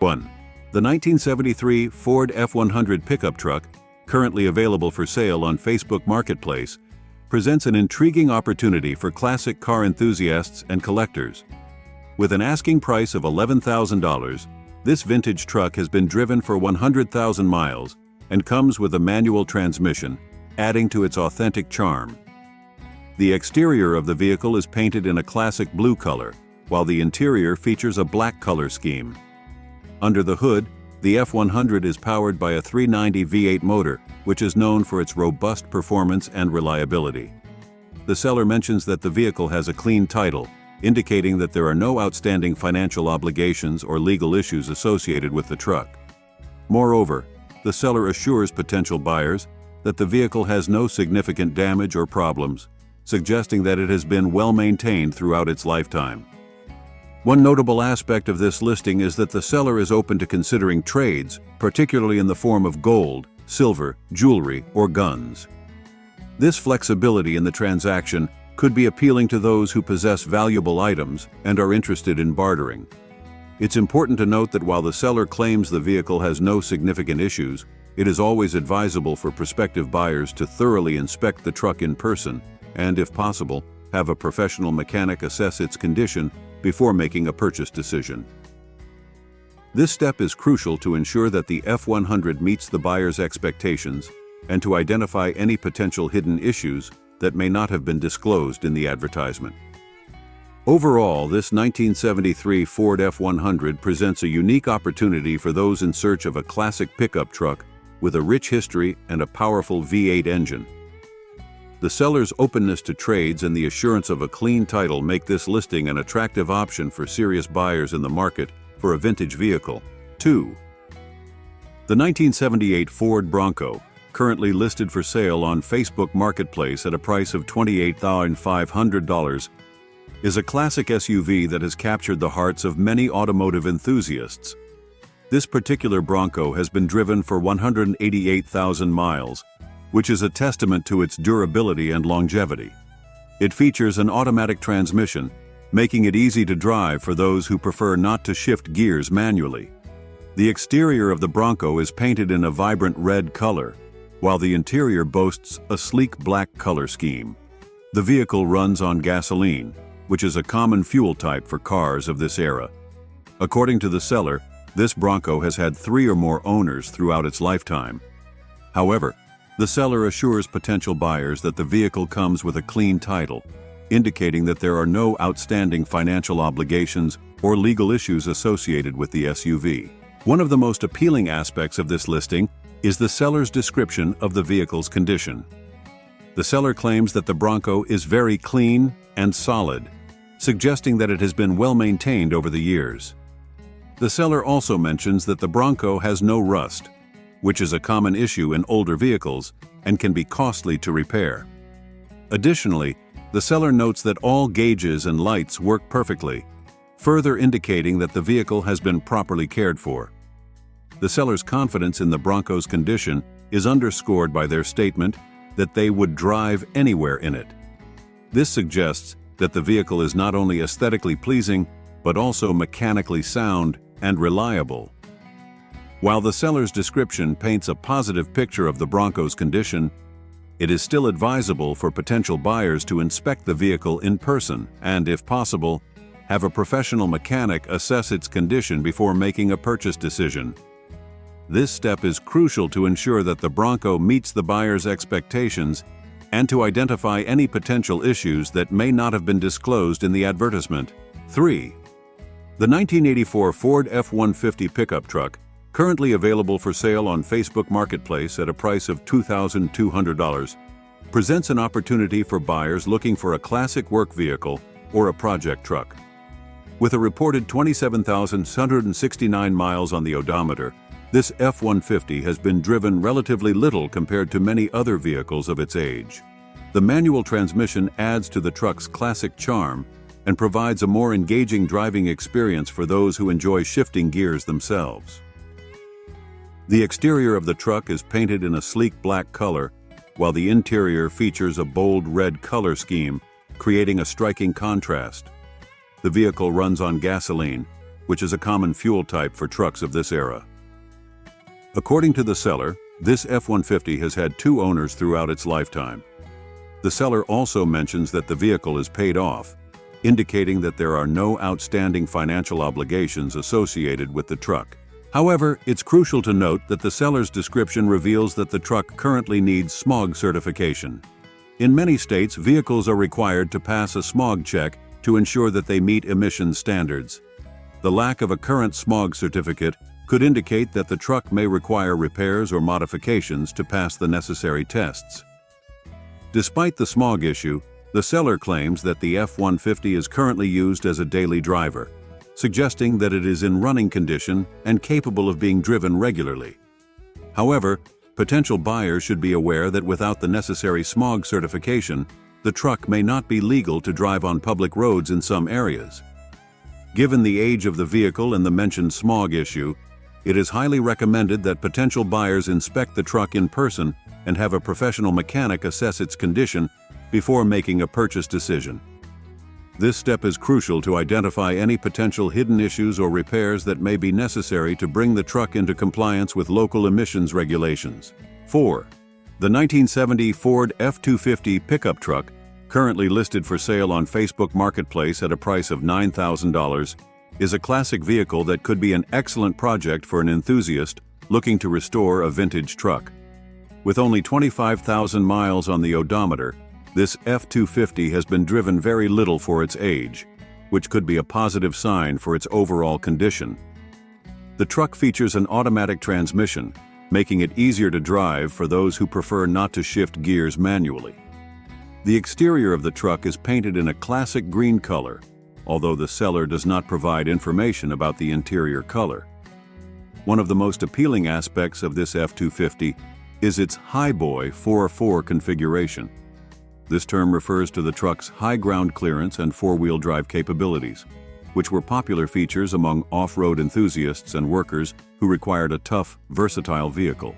1. The 1973 Ford F-100 pickup truck, currently available for sale on Facebook Marketplace, presents an intriguing opportunity for classic car enthusiasts and collectors. With an asking price of $11,000, this vintage truck has been driven for 100,000 miles and comes with a manual transmission, adding to its authentic charm. The exterior of the vehicle is painted in a classic blue color, while the interior features a black color scheme. Under the hood, the F-100 is powered by a 390 V8 motor, which is known for its robust performance and reliability. The seller mentions that the vehicle has a clean title, indicating that there are no outstanding financial obligations or legal issues associated with the truck. Moreover, the seller assures potential buyers that the vehicle has no significant damage or problems, suggesting that it has been well maintained throughout its lifetime. One notable aspect of this listing is that the seller is open to considering trades, particularly in the form of gold, silver, jewelry, or guns. This flexibility in the transaction could be appealing to those who possess valuable items and are interested in bartering. It's important to note that while the seller claims the vehicle has no significant issues, it is always advisable for prospective buyers to thoroughly inspect the truck in person and, if possible, have a professional mechanic assess its condition before making a purchase decision. This step is crucial to ensure that the F-100 meets the buyer's expectations and to identify any potential hidden issues that may not have been disclosed in the advertisement. Overall, this 1973 Ford F-100 presents a unique opportunity for those in search of a classic pickup truck with a rich history and a powerful V8 engine. The seller's openness to trades and the assurance of a clean title make this listing an attractive option for serious buyers in the market for a vintage vehicle. 2. The 1978 Ford Bronco, currently listed for sale on Facebook Marketplace at a price of $28,500, is a classic SUV that has captured the hearts of many automotive enthusiasts. This particular Bronco has been driven for 188,000 miles, which is a testament to its durability and longevity. It features an automatic transmission, making it easy to drive for those who prefer not to shift gears manually. The exterior of the Bronco is painted in a vibrant red color, while the interior boasts a sleek black color scheme. The vehicle runs on gasoline, which is a common fuel type for cars of this era. According to the seller, this Bronco has had 3 or more owners throughout its lifetime. However, the seller assures potential buyers that the vehicle comes with a clean title, indicating that there are no outstanding financial obligations or legal issues associated with the SUV. One of the most appealing aspects of this listing is the seller's description of the vehicle's condition. The seller claims that the Bronco is very clean and solid, suggesting that it has been well maintained over the years. The seller also mentions that the Bronco has no rust, which is a common issue in older vehicles and can be costly to repair. Additionally, the seller notes that all gauges and lights work perfectly, further indicating that the vehicle has been properly cared for. The seller's confidence in the Bronco's condition is underscored by their statement that they would drive anywhere in it. This suggests that the vehicle is not only aesthetically pleasing, but also mechanically sound and reliable. While the seller's description paints a positive picture of the Bronco's condition, it is still advisable for potential buyers to inspect the vehicle in person and, if possible, have a professional mechanic assess its condition before making a purchase decision. This step is crucial to ensure that the Bronco meets the buyer's expectations and to identify any potential issues that may not have been disclosed in the advertisement. 3. The 1984 Ford F-150 pickup truck, currently available for sale on Facebook Marketplace at a price of $2,200, presents an opportunity for buyers looking for a classic work vehicle or a project truck. With a reported 27,669 miles on the odometer, this F-150 has been driven relatively little compared to many other vehicles of its age. The manual transmission adds to the truck's classic charm and provides a more engaging driving experience for those who enjoy shifting gears themselves. The exterior of the truck is painted in a sleek black color, while the interior features a bold red color scheme, creating a striking contrast. The vehicle runs on gasoline, which is a common fuel type for trucks of this era. According to the seller, this F-150 has had 2 owners throughout its lifetime. The seller also mentions that the vehicle is paid off, indicating that there are no outstanding financial obligations associated with the truck. However, it's crucial to note that the seller's description reveals that the truck currently needs smog certification. In many states, vehicles are required to pass a smog check to ensure that they meet emissions standards. The lack of a current smog certificate could indicate that the truck may require repairs or modifications to pass the necessary tests. Despite the smog issue, the seller claims that the F-150 is currently used as a daily driver, suggesting that it is in running condition and capable of being driven regularly. However, potential buyers should be aware that without the necessary smog certification, the truck may not be legal to drive on public roads in some areas. Given the age of the vehicle and the mentioned smog issue, it is highly recommended that potential buyers inspect the truck in person and have a professional mechanic assess its condition before making a purchase decision. This step is crucial to identify any potential hidden issues or repairs that may be necessary to bring the truck into compliance with local emissions regulations. 4. The 1970 Ford F-250 pickup truck, currently listed for sale on Facebook Marketplace at a price of $9,000, is a classic vehicle that could be an excellent project for an enthusiast looking to restore a vintage truck. With only 25,000 miles on the odometer, this F-250 has been driven very little for its age, which could be a positive sign for its overall condition. The truck features an automatic transmission, making it easier to drive for those who prefer not to shift gears manually. The exterior of the truck is painted in a classic green color, although the seller does not provide information about the interior color. One of the most appealing aspects of this F-250 is its Highboy 4x4 configuration. This term refers to the truck's high ground clearance and four-wheel drive capabilities, which were popular features among off-road enthusiasts and workers who required a tough, versatile vehicle.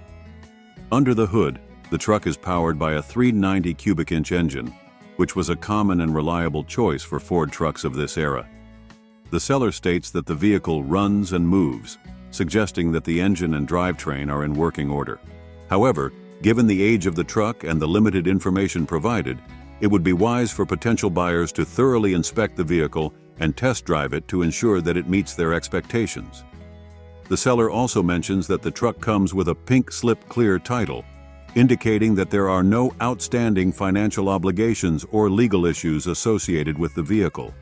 Under the hood, the truck is powered by a 390 cubic inch engine, which was a common and reliable choice for Ford trucks of this era. The seller states that the vehicle runs and moves, suggesting that the engine and drivetrain are in working order. However, given the age of the truck and the limited information provided, it would be wise for potential buyers to thoroughly inspect the vehicle and test drive it to ensure that it meets their expectations. The seller also mentions that the truck comes with a pink slip clear title, indicating that there are no outstanding financial obligations or legal issues associated with the vehicle.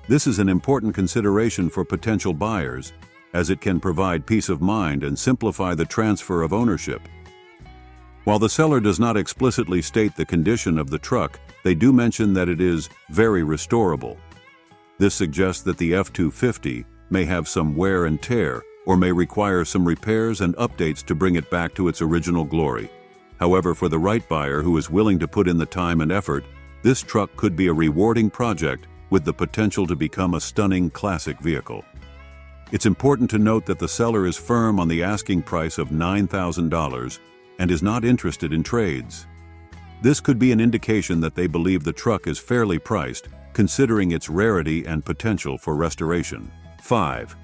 This is an important consideration for potential buyers, as it can provide peace of mind and simplify the transfer of ownership. While the seller does not explicitly state the condition of the truck, they do mention that it is very restorable. This suggests that the F-250 may have some wear and tear or may require some repairs and updates to bring it back to its original glory. However, for the right buyer who is willing to put in the time and effort, this truck could be a rewarding project with the potential to become a stunning classic vehicle. It's important to note that the seller is firm on the asking price of $9,000 and is not interested in trades. This could be an indication that they believe the truck is fairly priced, considering its rarity and potential for restoration. 5.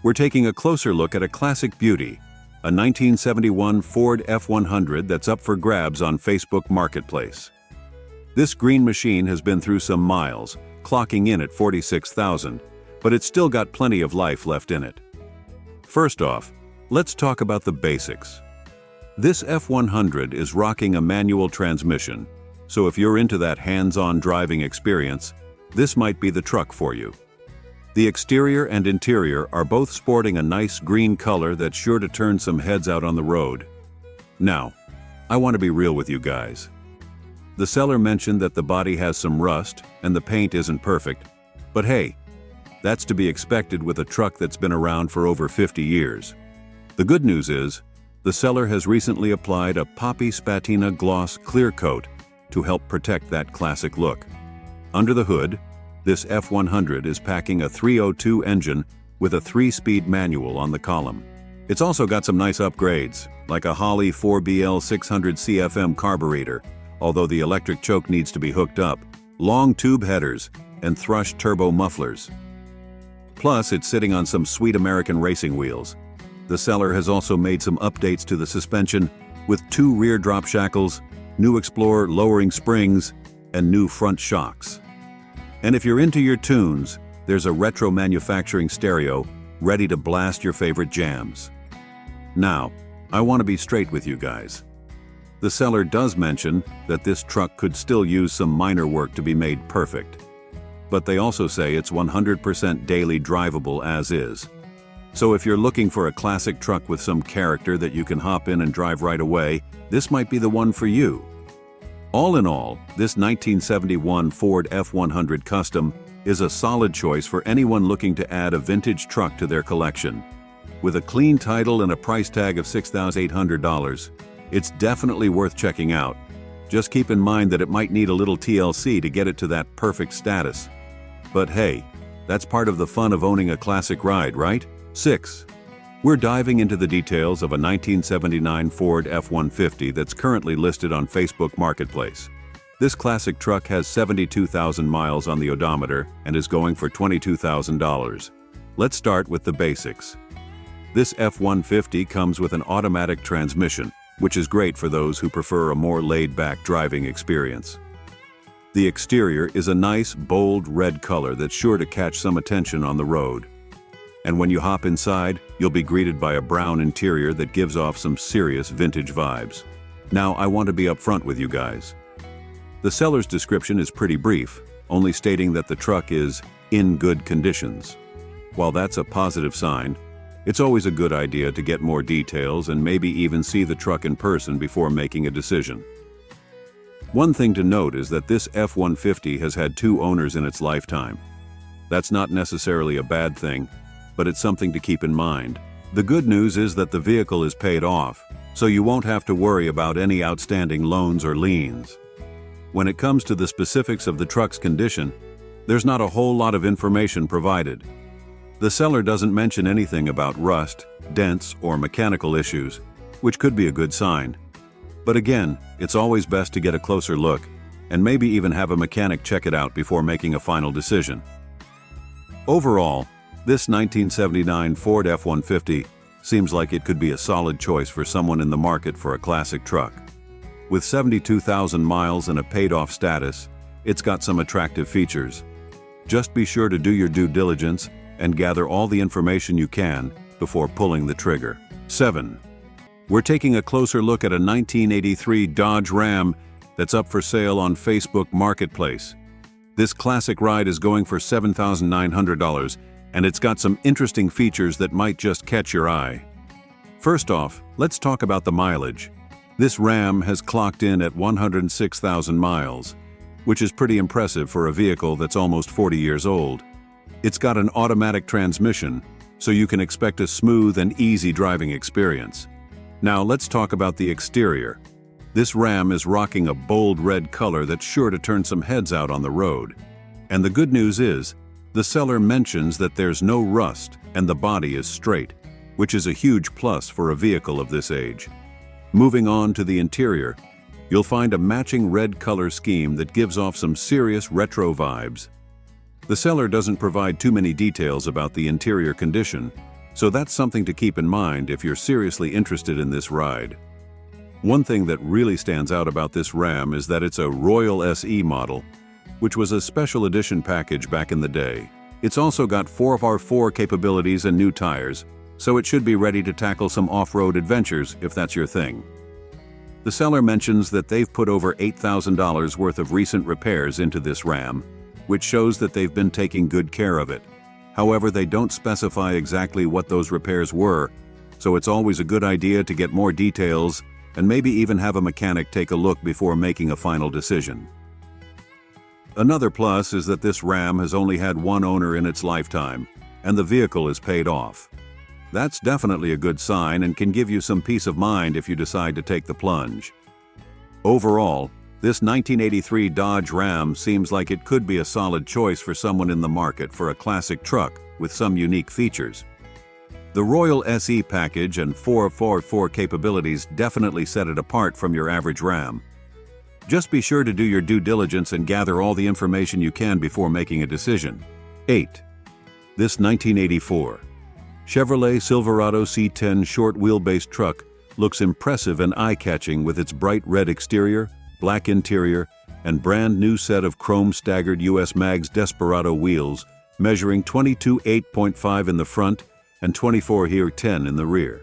We're taking a closer look at a classic beauty, a 1971 Ford F-100 that's up for grabs on Facebook Marketplace. This green machine has been through some miles, clocking in at 46,000, but it's still got plenty of life left in it. First off, let's talk about the basics. This F-100 is rocking a manual transmission, so if you're into that hands-on driving experience, this might be the truck for you. The exterior and interior are both sporting a nice green color that's sure to turn some heads out on the road. Now, I want to be real with you guys. The seller mentioned that the body has some rust and the paint isn't perfect, but hey, that's to be expected with a truck that's been around for over 50 years. The good news is, the seller has recently applied a Poppy Spatina Gloss Clear Coat to help protect that classic look. Under the hood, this F-100 is packing a 302 engine with a 3-speed manual on the column. It's also got some nice upgrades, like a Holley 4BL 600 CFM carburetor, although the electric choke needs to be hooked up, long tube headers, and Thrush turbo mufflers. Plus, it's sitting on some sweet American racing wheels. The seller has also made some updates to the suspension with 2 rear drop shackles, new Explorer lowering springs, and new front shocks. And if you're into your tunes, there's a retro manufacturing stereo ready to blast your favorite jams. Now, I want to be straight with you guys. The seller does mention that this truck could still use some minor work to be made perfect. But they also say it's 100% daily drivable as is. So if you're looking for a classic truck with some character that you can hop in and drive right away, this might be the one for you. All in all, this 1971 Ford F100 Custom is a solid choice for anyone looking to add a vintage truck to their collection. With a clean title and a price tag of $6,800, it's definitely worth checking out. Just keep in mind that it might need a little TLC to get it to that perfect status. But hey, that's part of the fun of owning a classic ride, right? 6. We're diving into the details of a 1979 Ford F-150 that's currently listed on Facebook Marketplace. This classic truck has 72,000 miles on the odometer and is going for $22,000. Let's start with the basics. This F-150 comes with an automatic transmission, which is great for those who prefer a more laid-back driving experience. The exterior is a nice, bold red color that's sure to catch some attention on the road. And when you hop inside, you'll be greeted by a brown interior that gives off some serious vintage vibes. Now, I want to be upfront with you guys. The seller's description is pretty brief, only stating that the truck is in good conditions. While that's a positive sign, it's always a good idea to get more details and maybe even see the truck in person before making a decision. One thing to note is that this F-150 has had 2 owners in its lifetime. That's not necessarily a bad thing, but it's something to keep in mind. The good news is that the vehicle is paid off, so you won't have to worry about any outstanding loans or liens. When it comes to the specifics of the truck's condition, there's not a whole lot of information provided. The seller doesn't mention anything about rust, dents, or mechanical issues, which could be a good sign. But again, it's always best to get a closer look, and maybe even have a mechanic check it out before making a final decision. Overall, this 1979 Ford F-150 seems like it could be a solid choice for someone in the market for a classic truck. With 72,000 miles and a paid-off status, it's got some attractive features. Just be sure to do your due diligence and gather all the information you can before pulling the trigger. 7. We're taking a closer look at a 1983 Dodge Ram that's up for sale on Facebook Marketplace. This classic ride is going for $7,900, and it's got some interesting features that might just catch your eye. First off, let's talk about the mileage. This Ram has clocked in at 106,000 miles, which is pretty impressive for a vehicle that's almost 40 years old. It's got an automatic transmission, so you can expect a smooth and easy driving experience. Now let's talk about the exterior. This Ram is rocking a bold red color that's sure to turn some heads out on the road. And the good news is, the seller mentions that there's no rust and the body is straight, which is a huge plus for a vehicle of this age. Moving on to the interior, you'll find a matching red color scheme that gives off some serious retro vibes. The seller doesn't provide too many details about the interior condition, so that's something to keep in mind if you're seriously interested in this ride. One thing that really stands out about this Ram is that it's a Royal SE model, which was a special edition package back in the day. It's also got 4x4 capabilities and new tires, so it should be ready to tackle some off-road adventures if that's your thing. The seller mentions that they've put over $8,000 worth of recent repairs into this Ram, which shows that they've been taking good care of it. However, they don't specify exactly what those repairs were, so it's always a good idea to get more details and maybe even have a mechanic take a look before making a final decision. Another plus is that this Ram has only had 1 owner in its lifetime, and the vehicle is paid off. That's definitely a good sign and can give you some peace of mind if you decide to take the plunge. Overall, this 1983 Dodge Ram seems like it could be a solid choice for someone in the market for a classic truck with some unique features. The Royal SE package and 4x4 capabilities definitely set it apart from your average Ram. Just be sure to do your due diligence and gather all the information you can before making a decision. 8. This 1984 Chevrolet Silverado C10 short wheelbase truck looks impressive and eye-catching with its bright red exterior, black interior, and brand new set of chrome staggered US Mags Desperado wheels measuring 22.8.5 in the front and 24.10 in the rear.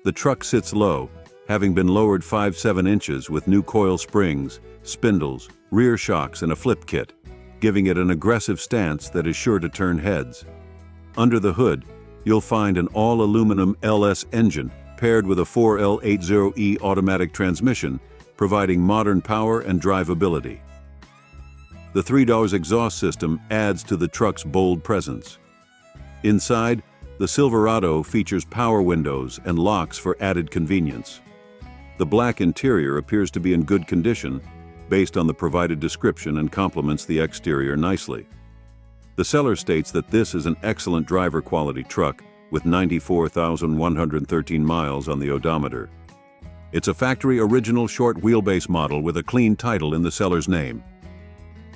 The truck sits low, having been lowered 5-7 inches with new coil springs, spindles, rear shocks, and a flip kit, giving it an aggressive stance that is sure to turn heads. Under the hood, you'll find an all-aluminum LS engine paired with a 4L80E automatic transmission, providing modern power and drivability. The $3 exhaust system adds to the truck's bold presence. Inside, the Silverado features power windows and locks for added convenience. The black interior appears to be in good condition based on the provided description and complements the exterior nicely. The seller states that this is an excellent driver quality truck with 94,113 miles on the odometer. It's a factory original short wheelbase model with a clean title in the seller's name.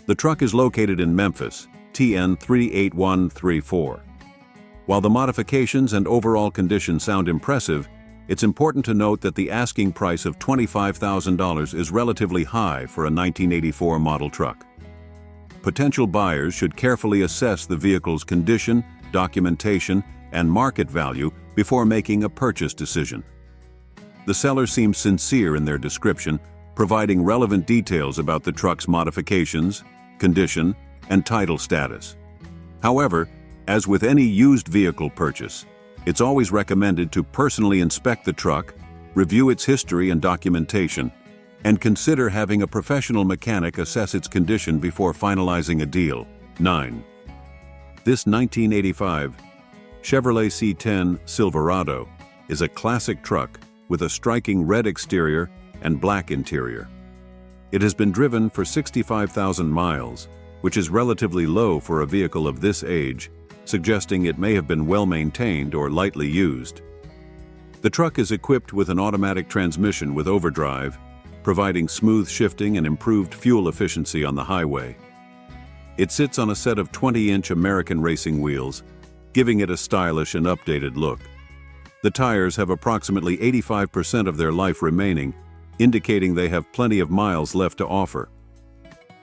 The truck is located in Memphis, TN 38134. While the modifications and overall condition sound impressive, it's important to note that the asking price of $25,000 is relatively high for a 1984 model truck. Potential buyers should carefully assess the vehicle's condition, documentation, and market value before making a purchase decision. The seller seems sincere in their description, providing relevant details about the truck's modifications, condition, and title status. However, as with any used vehicle purchase, it's always recommended to personally inspect the truck, review its history and documentation, and consider having a professional mechanic assess its condition before finalizing a deal. 9. This 1985 Chevrolet C10 Silverado is a classic truck with a striking red exterior and black interior. It has been driven for 65,000 miles, which is relatively low for a vehicle of this age, suggesting it may have been well maintained or lightly used. The truck is equipped with an automatic transmission with overdrive, providing smooth shifting and improved fuel efficiency on the highway. It sits on a set of 20-inch American racing wheels, giving it a stylish and updated look. The tires have approximately 85% of their life remaining, indicating they have plenty of miles left to offer.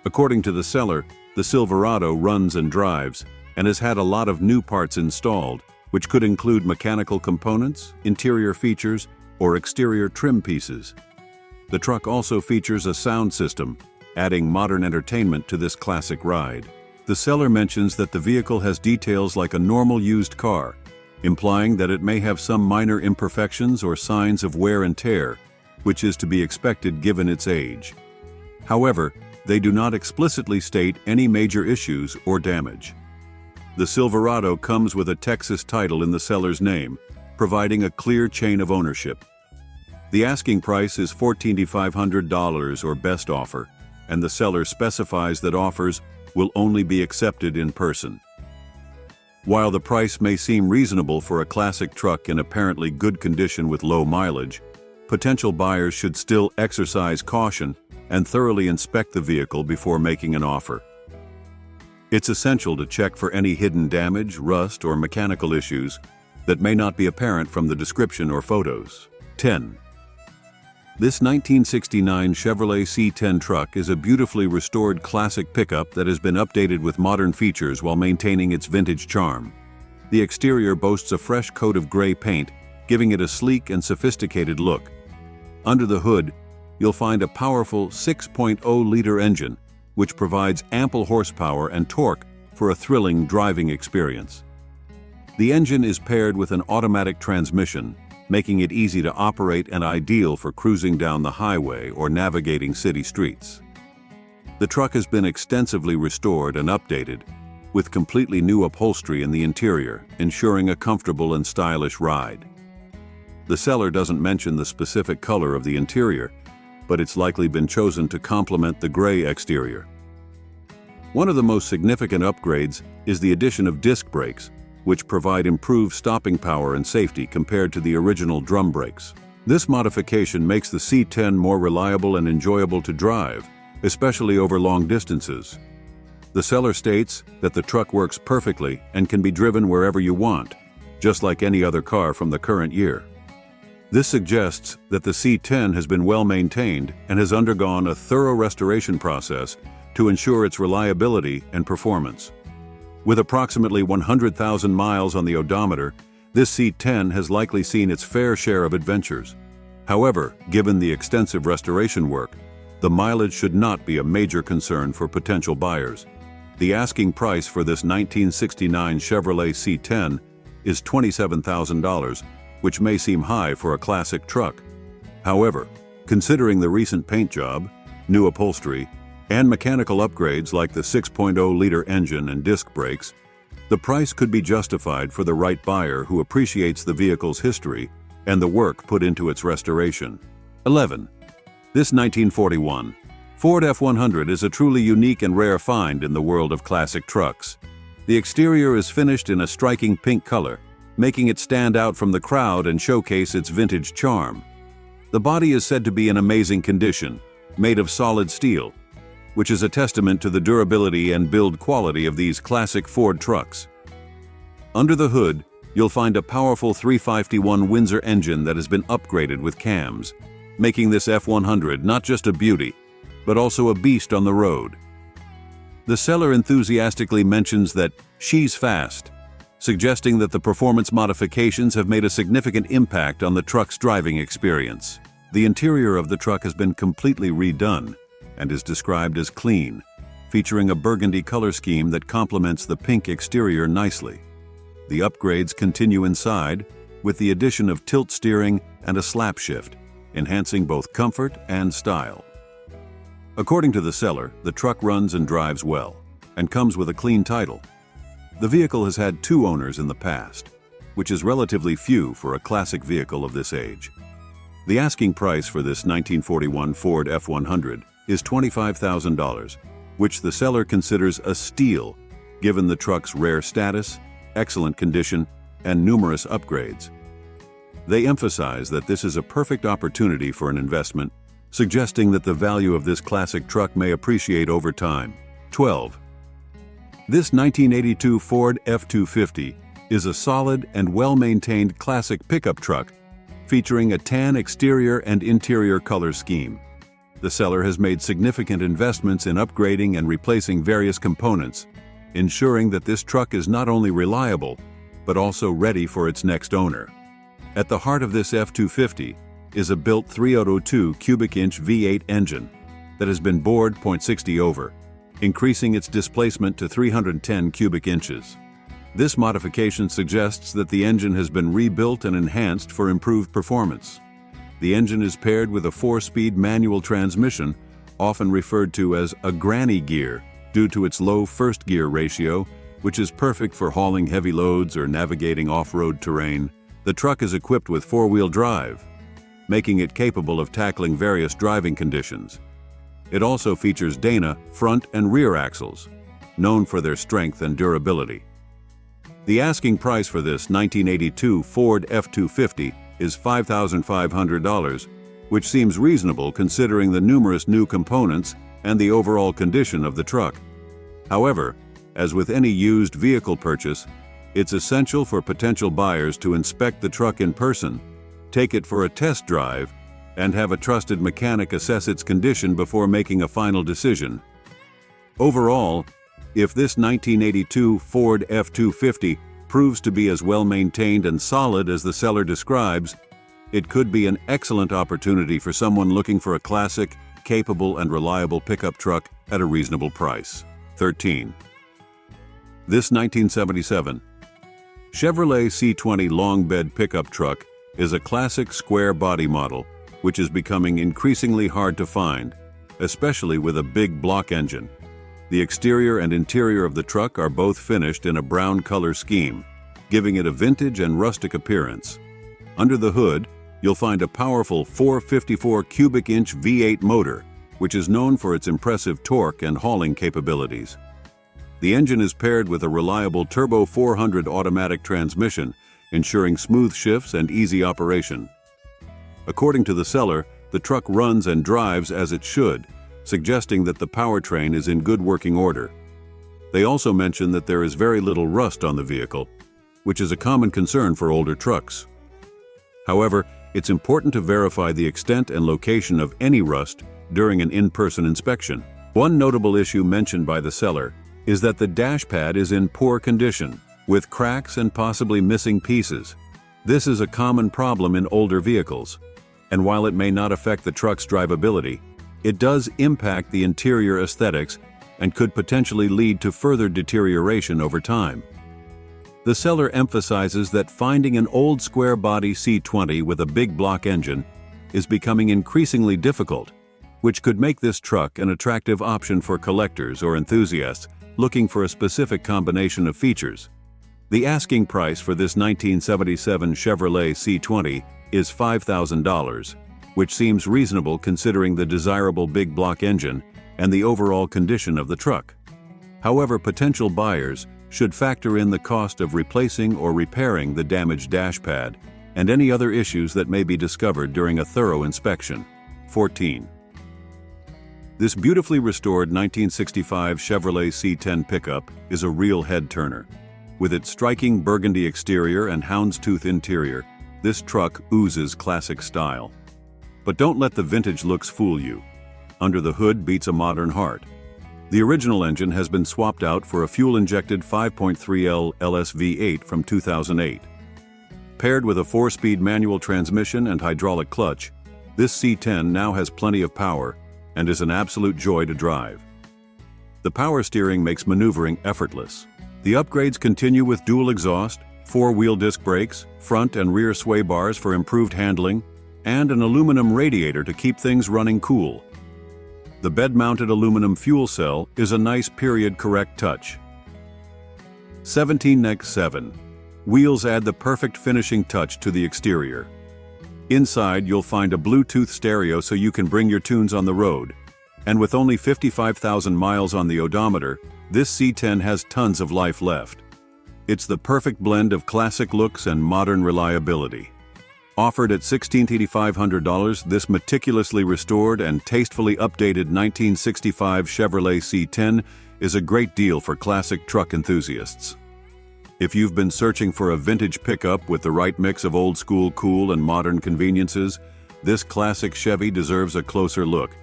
According to the seller, the Silverado runs and drives and has had a lot of new parts installed, which could include mechanical components, interior features, or exterior trim pieces. The truck also features a sound system, adding modern entertainment to this classic ride. The seller mentions that the vehicle has details like a normal used car, implying that it may have some minor imperfections or signs of wear and tear, which is to be expected given its age. However, they do not explicitly state any major issues or damage. The Silverado comes with a Texas title in the seller's name, providing a clear chain of ownership. The asking price is $14,500 or best offer, and the seller specifies that offers will only be accepted in person. While the price may seem reasonable for a classic truck in apparently good condition with low mileage, potential buyers should still exercise caution and thoroughly inspect the vehicle before making an offer. It's essential to check for any hidden damage, rust, or mechanical issues that may not be apparent from the description or photos. 10. This 1969 Chevrolet C10 truck is a beautifully restored classic pickup that has been updated with modern features while maintaining its vintage charm. The exterior boasts a fresh coat of gray paint, giving it a sleek and sophisticated look. Under the hood, you'll find a powerful 6.0-liter engine, which provides ample horsepower and torque for a thrilling driving experience. The engine is paired with an automatic transmission, making it easy to operate and ideal for cruising down the highway or navigating city streets. The truck has been extensively restored and updated, with completely new upholstery in the interior, ensuring a comfortable and stylish ride. The seller doesn't mention the specific color of the interior, but it's likely been chosen to complement the gray exterior. One of the most significant upgrades is the addition of disc brakes, which provide improved stopping power and safety compared to the original drum brakes. This modification makes the C10 more reliable and enjoyable to drive, especially over long distances. The seller states that the truck works perfectly and can be driven wherever you want, just like any other car from the current year. This suggests that the C10 has been well maintained and has undergone a thorough restoration process to ensure its reliability and performance. With approximately 100,000 miles on the odometer, this C10 has likely seen its fair share of adventures. However, given the extensive restoration work, the mileage should not be a major concern for potential buyers. The asking price for this 1969 Chevrolet C10 is $27,000, which may seem high for a classic truck. However, considering the recent paint job, new upholstery, and mechanical upgrades like the 6.0-liter engine and disc brakes, the price could be justified for the right buyer who appreciates the vehicle's history and the work put into its restoration. 11. This 1941 Ford F100 is a truly unique and rare find in the world of classic trucks. The exterior is finished in a striking pink color, making it stand out from the crowd and showcase its vintage charm. The body is said to be in amazing condition, made of solid steel, which is a testament to the durability and build quality of these classic Ford trucks. Under the hood, you'll find a powerful 351 Windsor engine that has been upgraded with cams, making this F100 not just a beauty, but also a beast on the road. The seller enthusiastically mentions that she's fast, suggesting that the performance modifications have made a significant impact on the truck's driving experience. The interior of the truck has been completely redone and is described as clean, featuring a burgundy color scheme that complements the pink exterior nicely. The upgrades continue inside, with the addition of tilt steering and a slap shift, enhancing both comfort and style. According to the seller, the truck runs and drives well, and comes with a clean title. The vehicle has had 2 owners in the past, which is relatively few for a classic vehicle of this age. The asking price for this 1941 Ford F100 is $25,000, which the seller considers a steal given the truck's rare status, excellent condition, and numerous upgrades. They emphasize that this is a perfect opportunity for an investment, suggesting that the value of this classic truck may appreciate over time. 12. This 1982 Ford F-250 is a solid and well-maintained classic pickup truck featuring a tan exterior and interior color scheme. The seller has made significant investments in upgrading and replacing various components, ensuring that this truck is not only reliable, but also ready for its next owner. At the heart of this F-250 is a built 302 cubic inch V8 engine that has been bored .60 over, increasing its displacement to 310 cubic inches. This modification suggests that the engine has been rebuilt and enhanced for improved performance. The engine is paired with a 4-speed manual transmission, often referred to as a granny gear due to its low first gear ratio, which is perfect for hauling heavy loads or navigating off-road terrain. The truck is equipped with 4-wheel drive, making it capable of tackling various driving conditions. It also features Dana front and rear axles, known for their strength and durability. The asking price for this 1982 Ford F-250 is $5,500, which seems reasonable considering the numerous new components and the overall condition of the truck. However, as with any used vehicle purchase, it's essential for potential buyers to inspect the truck in person, take it for a test drive, and have a trusted mechanic assess its condition before making a final decision. Overall, if this 1982 Ford F-250 proves to be as well maintained and solid as the seller describes, it could be an excellent opportunity for someone looking for a classic, capable, and reliable pickup truck at a reasonable price. 13. This 1977 Chevrolet C20 long bed pickup truck is a classic square body model, which is becoming increasingly hard to find, especially with a big block engine. The exterior and interior of the truck are both finished in a brown color scheme, giving it a vintage and rustic appearance. Under the hood, you'll find a powerful 454 cubic inch V8 motor, which is known for its impressive torque and hauling capabilities. The engine is paired with a reliable Turbo 400 automatic transmission, ensuring smooth shifts and easy operation. According to the seller, the truck runs and drives as it should, suggesting that the powertrain is in good working order. They also mention that there is very little rust on the vehicle, which is a common concern for older trucks. However, it's important to verify the extent and location of any rust during an in-person inspection. One notable issue mentioned by the seller is that the dash pad is in poor condition, with cracks and possibly missing pieces. This is a common problem in older vehicles, and while it may not affect the truck's drivability, it does impact the interior aesthetics and could potentially lead to further deterioration over time. The seller emphasizes that finding an old square-body C20 with a big block engine is becoming increasingly difficult, which could make this truck an attractive option for collectors or enthusiasts looking for a specific combination of features. The asking price for this 1977 Chevrolet C20 is $5,000, which seems reasonable considering the desirable big block engine and the overall condition of the truck. However, potential buyers should factor in the cost of replacing or repairing the damaged dash pad and any other issues that may be discovered during a thorough inspection. 14. This beautifully restored 1965 Chevrolet C10 pickup is a real head-turner. With its striking burgundy exterior and houndstooth interior, this truck oozes classic style. But don't let the vintage looks fool you. Under the hood beats a modern heart. The original engine has been swapped out for a fuel-injected 5.3L LS V8 from 2008. Paired with a 4-speed manual transmission and hydraulic clutch, this C10 now has plenty of power and is an absolute joy to drive. The power steering makes maneuvering effortless. The upgrades continue with dual exhaust, 4-wheel disc brakes, front and rear sway bars for improved handling, and an aluminum radiator to keep things running cool. The bed-mounted aluminum fuel cell is a nice period-correct touch. 17. Next 7. Wheels add the perfect finishing touch to the exterior. Inside, you'll find a Bluetooth stereo so you can bring your tunes on the road. And with only 55,000 miles on the odometer, this C10 has tons of life left. It's the perfect blend of classic looks and modern reliability. Offered at $16,500, this meticulously restored and tastefully updated 1965 Chevrolet C10 is a great deal for classic truck enthusiasts. If you've been searching for a vintage pickup with the right mix of old-school cool and modern conveniences, this classic Chevy deserves a closer look.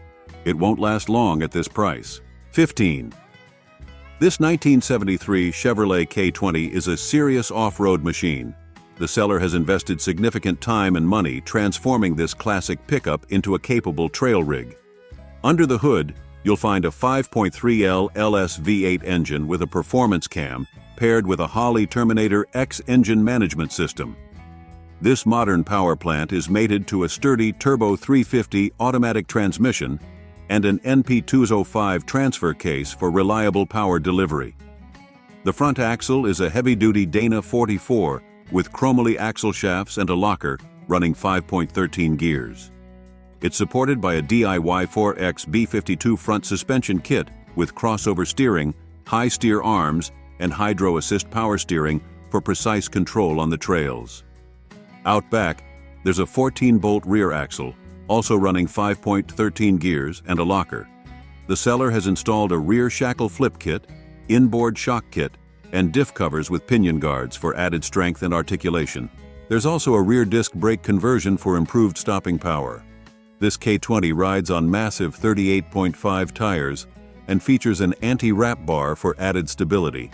It won't last long at this price. 15. This 1973 Chevrolet K20 is a serious off-road machine. The seller has invested significant time and money transforming this classic pickup into a capable trail rig. Under the hood, you'll find a 5.3L LS V8 engine with a performance cam paired with a Holley Terminator X engine management system. This modern power plant is mated to a sturdy Turbo 350 automatic transmission and an NP205 transfer case for reliable power delivery. The front axle is a heavy-duty Dana 44 with chromoly axle shafts and a locker running 5.13 gears. It's supported by a DIY 4X B52 front suspension kit with crossover steering, high steer arms, and hydro assist power steering for precise control on the trails. Out back, there's a 14-bolt rear axle, also running 5.13 gears and a locker. The seller has installed a rear shackle flip kit, inboard shock kit, and diff covers with pinion guards for added strength and articulation. There's also a rear disc brake conversion for improved stopping power. This K20 rides on massive 38.5 tires and features an anti-wrap bar for added stability.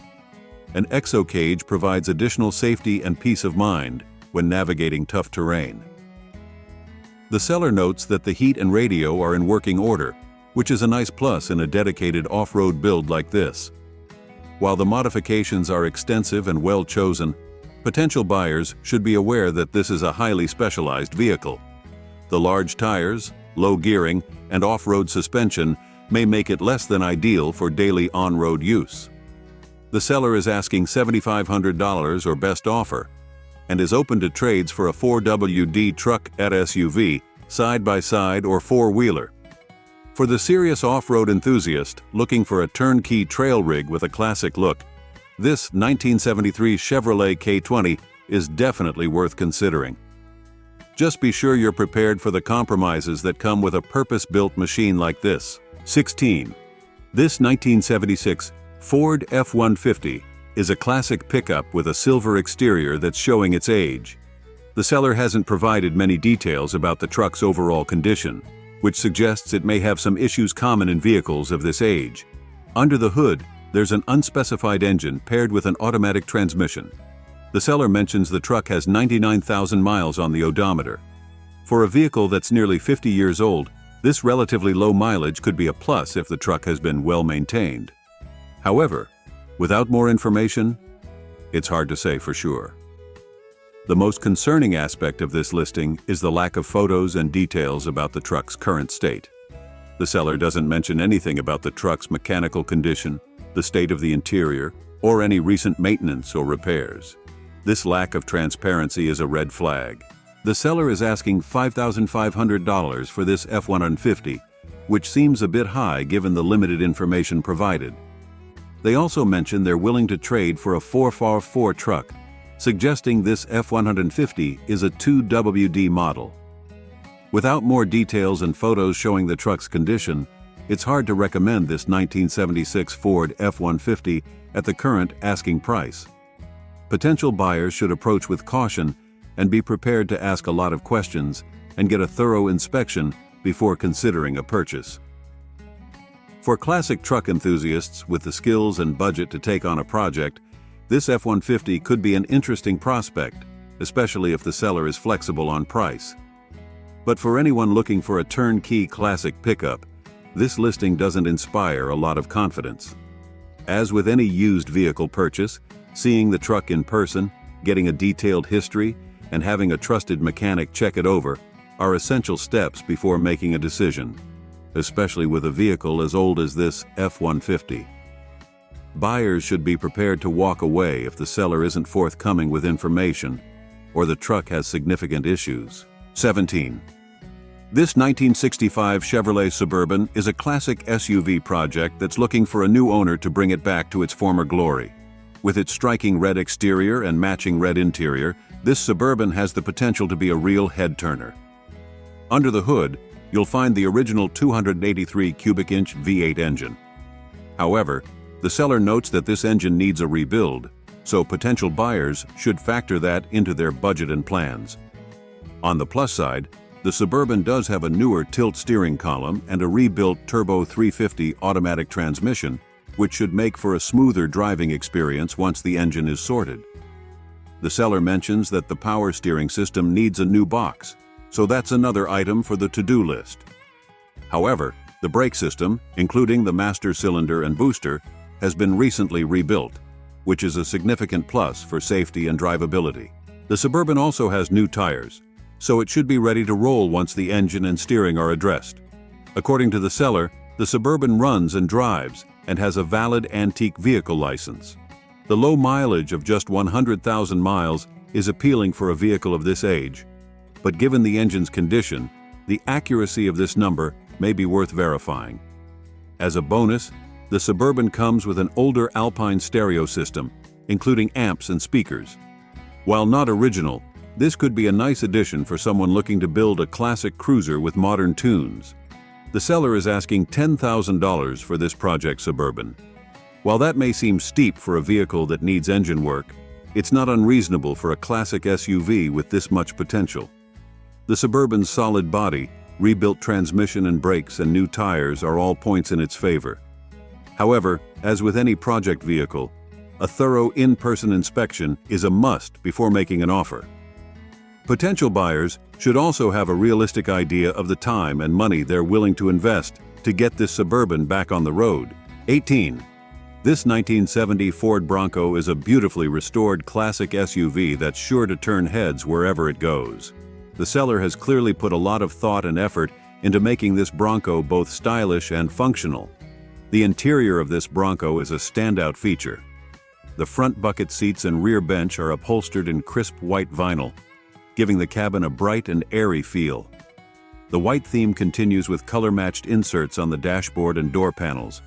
An exo cage provides additional safety and peace of mind when navigating tough terrain. The seller notes that the heat and radio are in working order, which is a nice plus in a dedicated off-road build like this. While the modifications are extensive and well chosen, potential buyers should be aware that this is a highly specialized vehicle. The large tires, low gearing, and off-road suspension may make it less than ideal for daily on-road use. The seller is asking $7,500 or best offer, and is open to trades for a 4WD truck at SUV, side-by-side or four-wheeler. For the serious off-road enthusiast looking for a turnkey trail rig with a classic look, this 1973 Chevrolet K20 is definitely worth considering. Just be sure you're prepared for the compromises that come with a purpose-built machine like this. 16. This 1976 Ford F-150 is a classic pickup with a silver exterior that's showing its age. The seller hasn't provided many details about the truck's overall condition, which suggests it may have some issues common in vehicles of this age. Under the hood, there's an unspecified engine paired with an automatic transmission. The seller mentions the truck has 99,000 miles on the odometer. For a vehicle that's nearly 50 years old, this relatively low mileage could be a plus if the truck has been well maintained. However, without more information, it's hard to say for sure. The most concerning aspect of this listing is the lack of photos and details about the truck's current state. The seller doesn't mention anything about the truck's mechanical condition, the state of the interior, or any recent maintenance or repairs. This lack of transparency is a red flag. The seller is asking $5,500 for this F-150, which seems a bit high given the limited information provided. They also mention they're willing to trade for a 4x4 truck, suggesting this F-150 is a 2WD model. Without more details and photos showing the truck's condition, it's hard to recommend this 1976 Ford F-150 at the current asking price. Potential buyers should approach with caution and be prepared to ask a lot of questions and get a thorough inspection before considering a purchase. For classic truck enthusiasts with the skills and budget to take on a project, this F-150 could be an interesting prospect, especially if the seller is flexible on price. But for anyone looking for a turnkey classic pickup, this listing doesn't inspire a lot of confidence. As with any used vehicle purchase, seeing the truck in person, getting a detailed history, and having a trusted mechanic check it over are essential steps before making a decision, especially with a vehicle as old as this F-150. Buyers should be prepared to walk away if the seller isn't forthcoming with information or the truck has significant issues. 17. This 1965 Chevrolet Suburban is a classic SUV project that's looking for a new owner to bring it back to its former glory. With its striking red exterior and matching red interior, this Suburban has the potential to be a real head-turner. Under the hood, you'll find the original 283 cubic inch V8 engine. However, the seller notes that this engine needs a rebuild, so potential buyers should factor that into their budget and plans. On the plus side, the Suburban does have a newer tilt steering column and a rebuilt Turbo 350 automatic transmission, which should make for a smoother driving experience once the engine is sorted. The seller mentions that the power steering system needs a new box, so that's another item for the to-do list. However, the brake system, including the master cylinder and booster, has been recently rebuilt, which is a significant plus for safety and drivability. The Suburban also has new tires, so it should be ready to roll once the engine and steering are addressed. According to the seller, the Suburban runs and drives and has a valid antique vehicle license. The low mileage of just 100,000 miles is appealing for a vehicle of this age, but given the engine's condition, the accuracy of this number may be worth verifying. As a bonus, the Suburban comes with an older Alpine stereo system, including amps and speakers. While not original, this could be a nice addition for someone looking to build a classic cruiser with modern tunes. The seller is asking $10,000 for this project Suburban. While that may seem steep for a vehicle that needs engine work, it's not unreasonable for a classic SUV with this much potential. The Suburban's solid body, rebuilt transmission and brakes, and new tires are all points in its favor. However, as with any project vehicle, a thorough in-person inspection is a must before making an offer. Potential buyers should also have a realistic idea of the time and money they're willing to invest to get this Suburban back on the road. 18. This 1970 Ford Bronco is a beautifully restored classic SUV that's sure to turn heads wherever it goes. The seller has clearly put a lot of thought and effort into making this Bronco both stylish and functional. The interior of this Bronco is a standout feature. The front bucket seats and rear bench are upholstered in crisp white vinyl, giving the cabin a bright and airy feel. The white theme continues with color-matched inserts on the dashboard and door panels,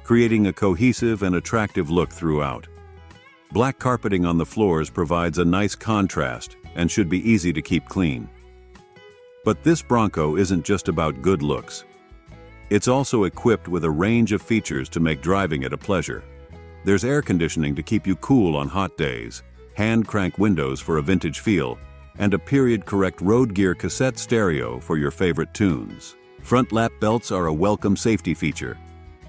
creating a cohesive and attractive look throughout. Black carpeting on the floors provides a nice contrast and should be easy to keep clean. But this Bronco isn't just about good looks. It's also equipped with a range of features to make driving it a pleasure. There's air conditioning to keep you cool on hot days, hand crank windows for a vintage feel, and a period-correct road gear cassette stereo for your favorite tunes. Front lap belts are a welcome safety feature,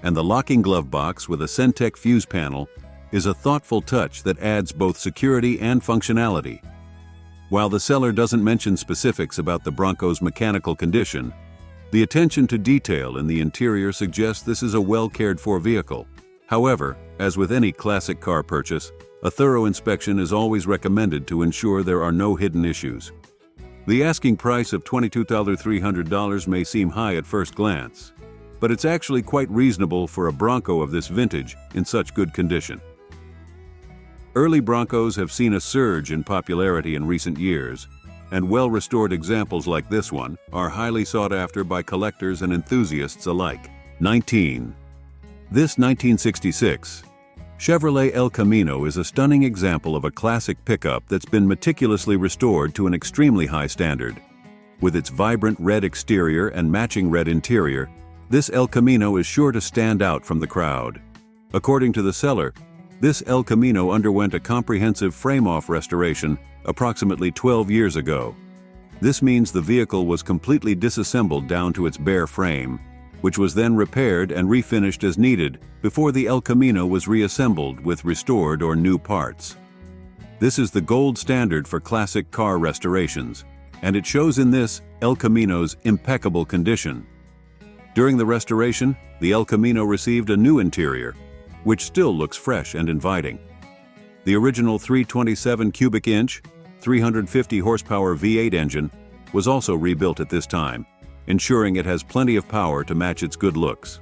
and the locking glove box with a Centec fuse panel is a thoughtful touch that adds both security and functionality. While the seller doesn't mention specifics about the Bronco's mechanical condition, the attention to detail in the interior suggests this is a well-cared-for vehicle. However, as with any classic car purchase, a thorough inspection is always recommended to ensure there are no hidden issues. The asking price of $22,300 may seem high at first glance, but it's actually quite reasonable for a Bronco of this vintage in such good condition. Early Broncos have seen a surge in popularity in recent years, and well-restored examples like this one are highly sought after by collectors and enthusiasts alike. 19. This 1966 Chevrolet El Camino is a stunning example of a classic pickup that's been meticulously restored to an extremely high standard. With its vibrant red exterior and matching red interior, this El Camino is sure to stand out from the crowd. According to the seller, this El Camino underwent a comprehensive frame-off restoration approximately 12 years ago. This means the vehicle was completely disassembled down to its bare frame, which was then repaired and refinished as needed before the El Camino was reassembled with restored or new parts. This is the gold standard for classic car restorations, and it shows in this El Camino's impeccable condition. During the restoration, the El Camino received a new interior, which still looks fresh and inviting. The original 327 cubic inch, 350 horsepower V8 engine was also rebuilt at this time, ensuring it has plenty of power to match its good looks.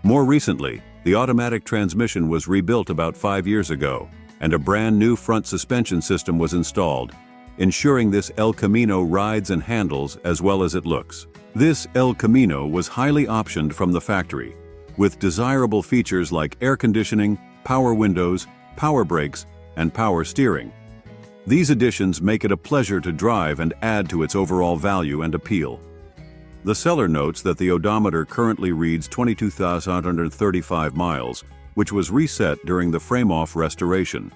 More recently, the automatic transmission was rebuilt about 5 years ago, and a brand new front suspension system was installed, ensuring this El Camino rides and handles as well as it looks. This El Camino was highly optioned from the factory, with desirable features like air conditioning, power windows, power brakes, and power steering. These additions make it a pleasure to drive and add to its overall value and appeal. The seller notes that the odometer currently reads 22,135 miles, which was reset during the frame-off restoration.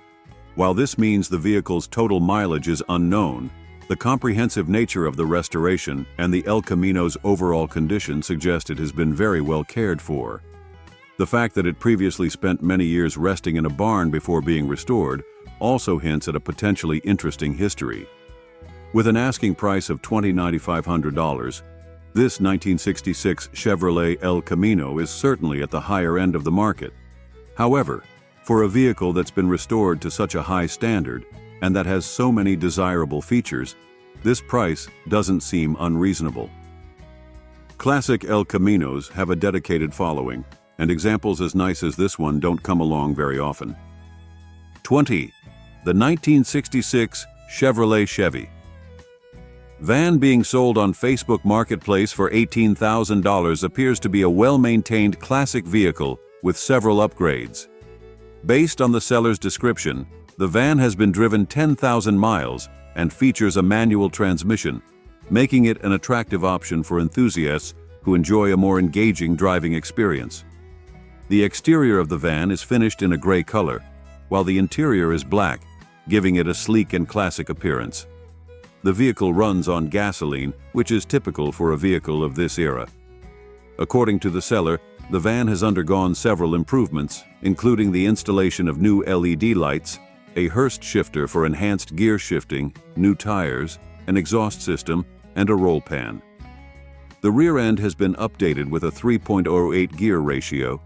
While this means the vehicle's total mileage is unknown, the comprehensive nature of the restoration and the El Camino's overall condition suggest it has been very well cared for. The fact that it previously spent many years resting in a barn before being restored also hints at a potentially interesting history. With an asking price of $20,900, this 1966 Chevrolet El Camino is certainly at the higher end of the market. However, for a vehicle that's been restored to such a high standard and that has so many desirable features, this price doesn't seem unreasonable. Classic El Caminos have a dedicated following, and examples as nice as this one don't come along very often. 20. The 1966 Chevrolet Chevy. Van being sold on Facebook Marketplace for $18,000 appears to be a well-maintained classic vehicle with several upgrades. Based on the seller's description, the van has been driven 10,000 miles and features a manual transmission, making it an attractive option for enthusiasts who enjoy a more engaging driving experience. The exterior of the van is finished in a gray color, while the interior is black, giving it a sleek and classic appearance. The vehicle runs on gasoline, which is typical for a vehicle of this era. According to the seller, the van has undergone several improvements, including the installation of new LED lights, a Hurst shifter for enhanced gear shifting, new tires, an exhaust system, and a roll pan. The rear end has been updated with a 3.08 gear ratio,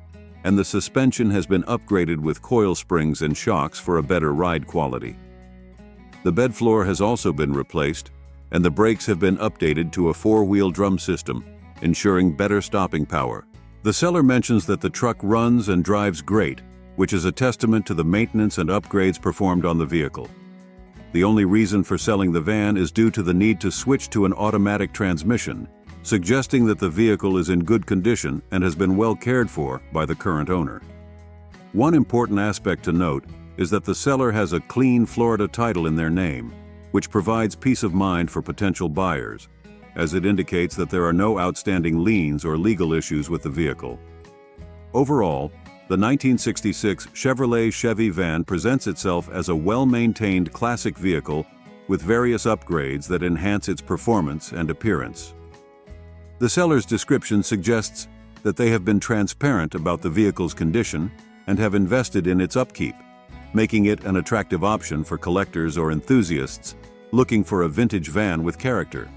and the suspension has been upgraded with coil springs and shocks for a better ride quality. The bed floor has also been replaced, and the brakes have been updated to a 4-wheel drum system, ensuring better stopping power. The seller mentions that the truck runs and drives great, which is a testament to the maintenance and upgrades performed on the vehicle. The only reason for selling the van is due to the need to switch to an automatic transmission, suggesting that the vehicle is in good condition and has been well cared for by the current owner. One important aspect to note is that the seller has a clean Florida title in their name, which provides peace of mind for potential buyers, as it indicates that there are no outstanding liens or legal issues with the vehicle. Overall, The 1966 Chevrolet Chevy van presents itself as a well-maintained classic vehicle with various upgrades that enhance its performance and appearance. The seller's description suggests that they have been transparent about the vehicle's condition and have invested in its upkeep, making it an attractive option for collectors or enthusiasts looking for a vintage van with character.